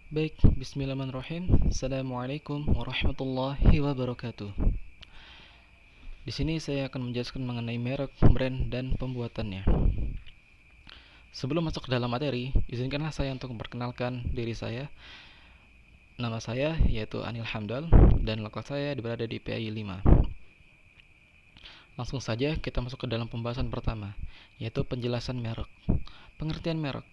Baik, bismillahirrahmanirrahim. Assalamualaikum warahmatullahi wabarakatuh. Di sini saya akan menjelaskan mengenai merek, brand, dan pembuatannya. Sebelum masuk ke dalam materi, izinkanlah saya untuk memperkenalkan diri saya. Nama saya yaitu Anil Hamdal dan lokal saya berada di PAI 5. Langsung saja kita masuk ke dalam pembahasan pertama, yaitu penjelasan merek. Pengertian merek.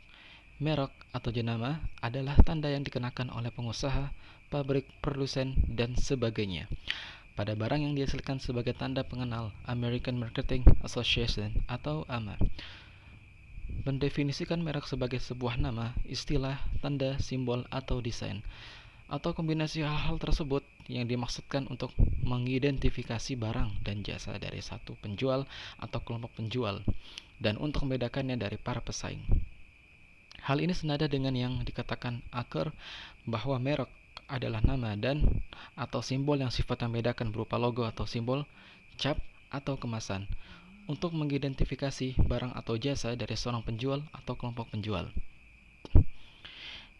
Merek atau jenama adalah tanda yang dikenakan oleh pengusaha, pabrik, produsen, dan sebagainya pada barang yang dihasilkan sebagai tanda pengenal American Marketing Association atau AMA. Mendefinisikan merek sebagai sebuah nama, istilah, tanda, simbol, atau desain, atau kombinasi hal-hal tersebut yang dimaksudkan untuk mengidentifikasi barang dan jasa dari satu penjual atau kelompok penjual, dan untuk membedakannya dari para pesaing. Hal ini senada dengan yang dikatakan Aker bahwa merek adalah nama dan atau simbol yang sifatnya membedakan berupa logo atau simbol, cap, atau kemasan untuk mengidentifikasi barang atau jasa dari seorang penjual atau kelompok penjual.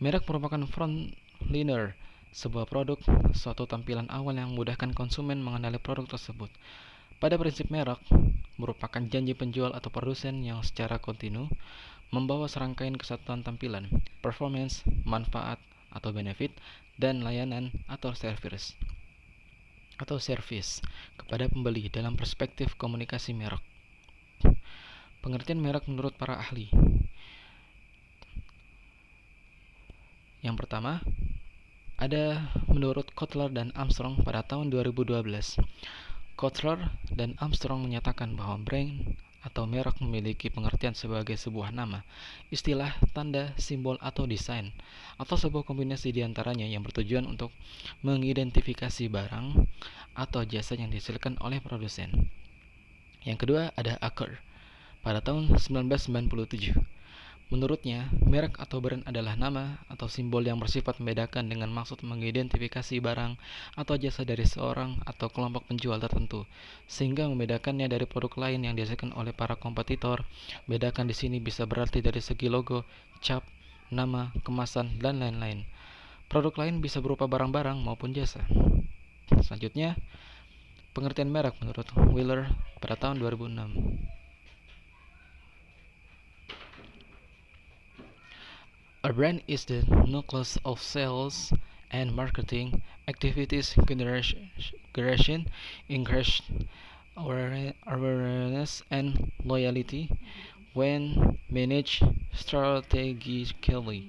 Merek merupakan frontliner sebuah produk, suatu tampilan awal yang memudahkan konsumen mengenali produk tersebut. Pada prinsip merek merupakan janji penjual atau produsen yang secara kontinu membawa serangkaian kesatuan tampilan, performance, manfaat atau benefit, dan layanan atau service kepada pembeli dalam perspektif komunikasi merek. Pengertian merek menurut para ahli. Yang pertama, ada menurut Kotler dan Armstrong pada tahun 2012. Kotler dan Armstrong menyatakan bahwa brand atau merek memiliki pengertian sebagai sebuah nama, istilah, tanda, simbol, atau desain, atau sebuah kombinasi di antaranya yang bertujuan untuk mengidentifikasi barang atau jasa yang dihasilkan oleh produsen. Yang kedua ada Aker pada tahun 1997. Menurutnya, merek atau brand adalah nama atau simbol yang bersifat membedakan dengan maksud mengidentifikasi barang atau jasa dari seorang atau kelompok penjual tertentu, sehingga membedakannya dari produk lain yang dihasilkan oleh para kompetitor. Bedakan di sini bisa berarti dari segi logo, cap, nama, kemasan, dan lain-lain. Produk lain bisa berupa barang-barang maupun jasa. Selanjutnya, pengertian merek menurut Wheeler pada tahun 2006. A brand is the nucleus of sales and marketing activities generation, increase awareness and loyalty when managed strategically.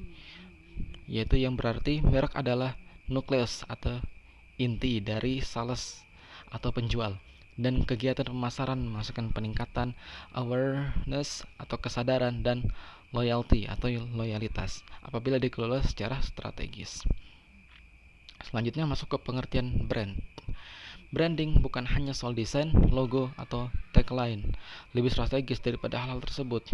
Yaitu yang berarti merek adalah nukleus atau inti dari sales atau penjual, dan kegiatan pemasaran memasukkan peningkatan awareness atau kesadaran dan loyalty atau loyalitas apabila dikelola secara strategis. Selanjutnya masuk ke pengertian brand. Branding bukan hanya soal desain, logo, atau tagline. Lebih strategis daripada hal-hal tersebut.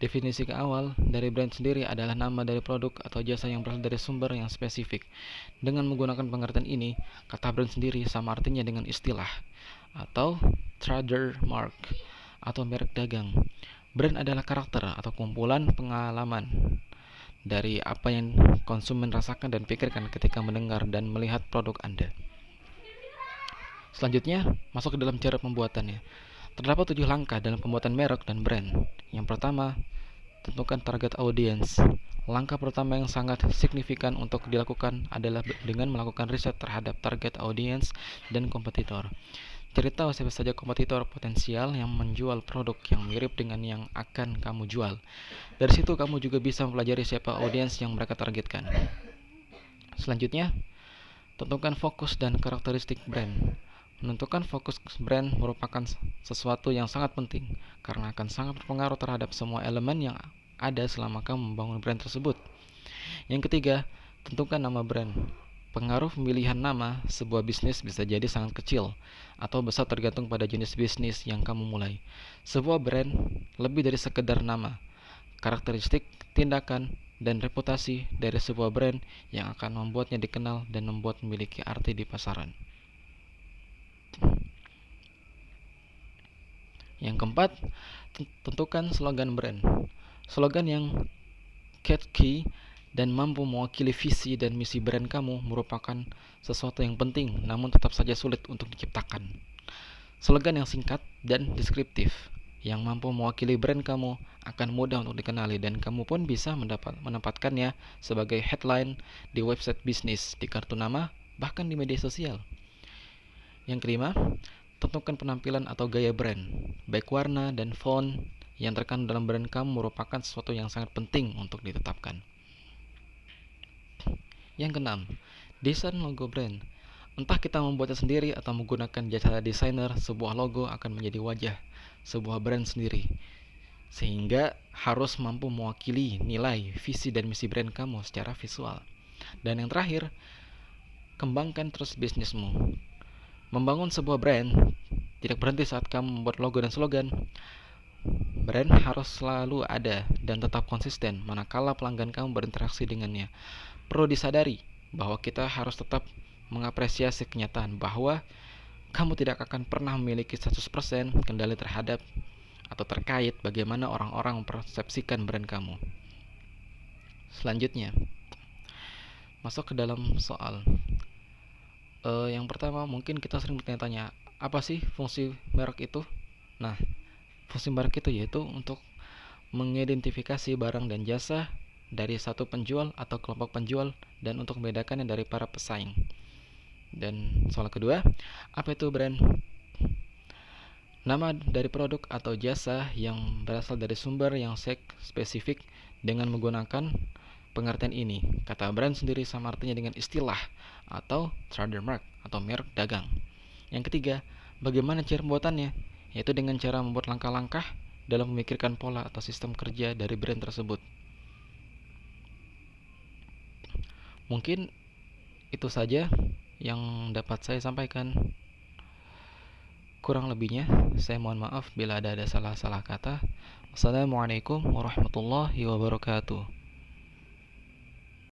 Definisi awal dari brand sendiri adalah nama dari produk atau jasa yang berasal dari sumber yang spesifik. Dengan menggunakan pengertian ini, kata brand sendiri sama artinya dengan istilah atau trademark atau merek dagang. Brand adalah karakter atau kumpulan pengalaman dari apa yang konsumen rasakan dan pikirkan ketika mendengar dan melihat produk Anda. Selanjutnya, masuk ke dalam cara pembuatannya. Terdapat 7 langkah dalam pembuatan merek dan brand. Yang pertama, tentukan target audience. Langkah pertama yang sangat signifikan untuk dilakukan adalah dengan melakukan riset terhadap target audience dan kompetitor. Cari tahu siapa saja kompetitor potensial yang menjual produk yang mirip dengan yang akan kamu jual. Dari situ kamu juga bisa mempelajari siapa audiens yang mereka targetkan. Selanjutnya, tentukan fokus dan karakteristik brand. Menentukan fokus brand merupakan sesuatu yang sangat penting karena akan sangat berpengaruh terhadap semua elemen yang ada selama kamu membangun brand tersebut. Yang ketiga, tentukan nama brand. Pengaruh pemilihan nama sebuah bisnis bisa jadi sangat kecil atau besar tergantung pada jenis bisnis yang kamu mulai. Sebuah brand lebih dari sekedar nama. Karakteristik, tindakan, dan reputasi dari sebuah brand yang akan membuatnya dikenal dan membuat memiliki arti di pasaran. Yang keempat, tentukan slogan brand. Slogan yang catchy dan mampu mewakili visi dan misi brand kamu merupakan sesuatu yang penting namun tetap saja sulit untuk diciptakan. Slogan yang singkat dan deskriptif yang mampu mewakili brand kamu akan mudah untuk dikenali dan kamu pun bisa menempatkannya sebagai headline di website bisnis, di kartu nama, bahkan di media sosial. Yang kelima, tentukan penampilan atau gaya brand. Baik warna dan font yang terkandung dalam brand kamu merupakan sesuatu yang sangat penting untuk ditetapkan. Yang keenam, desain logo brand. Entah kita membuatnya sendiri atau menggunakan jasa desainer, sebuah logo akan menjadi wajah sebuah brand sendiri, sehingga harus mampu mewakili nilai, visi, dan misi brand kamu secara visual. Dan yang terakhir, kembangkan terus bisnismu. Membangun sebuah brand tidak berhenti saat kamu membuat logo dan slogan. Brand harus selalu ada dan tetap konsisten manakala pelanggan kamu berinteraksi dengannya. Perlu disadari bahwa kita harus tetap mengapresiasi kenyataan bahwa kamu tidak akan pernah memiliki 100% kendali terhadap atau terkait bagaimana orang-orang mempersepsikan brand kamu. Selanjutnya, masuk ke dalam soal. Yang pertama, mungkin kita sering bertanya-tanya, apa sih fungsi merek itu? Nah, fungsi merek itu yaitu untuk mengidentifikasi barang dan jasa dari satu penjual atau kelompok penjual dan untuk membedakannya dari para pesaing. Dan soal kedua, apa itu brand? Nama dari produk atau jasa yang berasal dari sumber yang spesifik dengan menggunakan pengertian ini. Kata brand sendiri sama artinya dengan istilah atau trademark atau merek dagang. Yang ketiga, bagaimana cara pembuatannya? Yaitu dengan cara membuat langkah-langkah dalam memikirkan pola atau sistem kerja dari brand tersebut. Mungkin itu saja yang dapat saya sampaikan. Kurang lebihnya, saya mohon maaf bila ada salah-salah kata. Wassalamualaikum warahmatullahi wabarakatuh.